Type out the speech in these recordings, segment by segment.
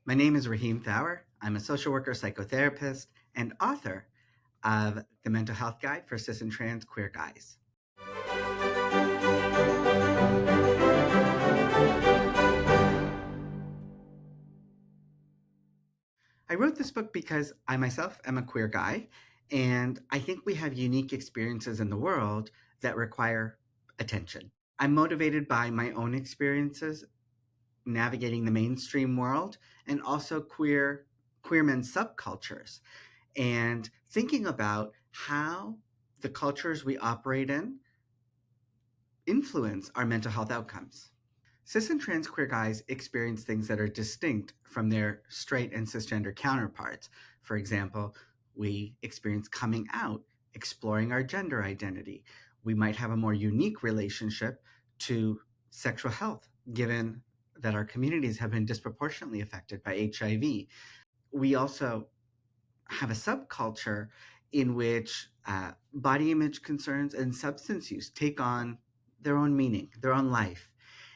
My name is Rahim. I'm a social worker, psychotherapist, and author of the Mental Health Guide for Cis and Trans Queer Guys. I wrote this book because I myself am a queer guy, and I think we have unique experiences in the world that require attention. I'm motivated by my own experiences navigating the mainstream world and also queer men's subcultures, and thinking about how the cultures we operate in influence our mental health outcomes. Cis and trans queer guys experience things that are distinct from their straight and cisgender counterparts. For example, we experience coming out, exploring our gender identity. We might have a more unique relationship to sexual health, given that our communities have been disproportionately affected by HIV. We also have a subculture in which body image concerns and substance use take on their own meaning, their own life.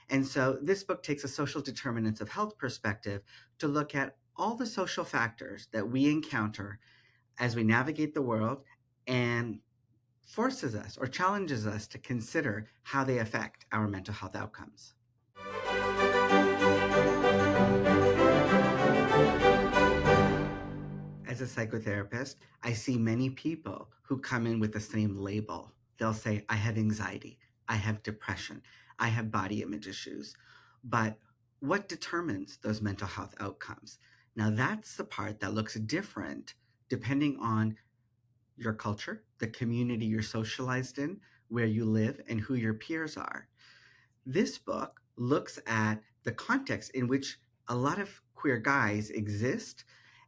And so this book takes a social determinants of health perspective to look at all the social factors that we encounter as we navigate the world, and forces us or challenges us to consider how they affect our mental health outcomes. As a psychotherapist, I see many people who come in with the same label. They'll say, I have anxiety, I have depression, I have body image issues. But what determines those mental health outcomes? Now, that's the part that looks different depending on your culture, the community you're socialized in, where you live, and who your peers are. This book looks at the context in which a lot of queer guys exist,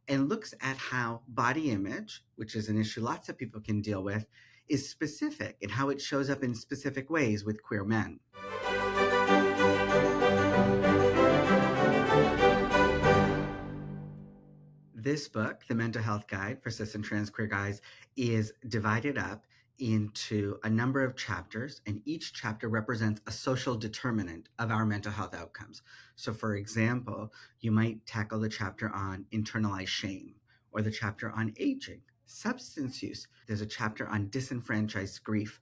and looks at how body image, which is an issue lots of people can deal with, is specific and how it shows up in specific ways with queer men. This book, The Mental Health Guide for Cis and Trans Queer Guys, is divided up into a number of chapters, and each chapter represents a social determinant of our mental health outcomes. So, for example, you might tackle the chapter on internalized shame, or the chapter on aging, substance use. There's a chapter on disenfranchised grief.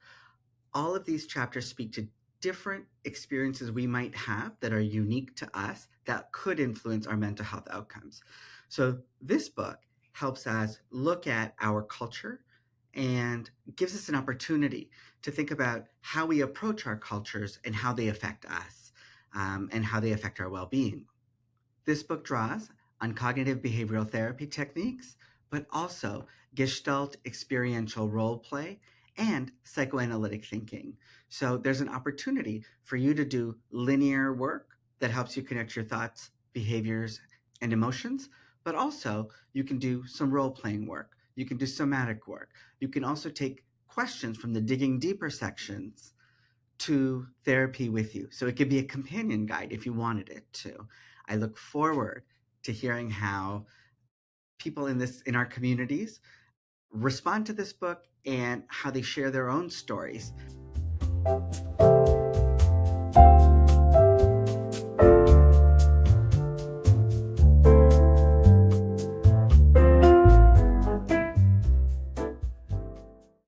All of these chapters speak to different experiences we might have that are unique to us that could influence our mental health outcomes. So this book helps us look at our culture and gives us an opportunity to think about how we approach our cultures and how they affect us, and how they affect our well-being. This book draws on cognitive behavioral therapy techniques, but also Gestalt experiential role play and psychoanalytic thinking. So there's an opportunity for you to do linear work that helps you connect your thoughts, behaviors, and emotions, but also you can do some role-playing work. You can do somatic work. You can also take questions from the digging deeper sections to therapy with you. So it could be a companion guide if you wanted it to. I look forward to hearing how people in our communities respond to this book and how they share their own stories.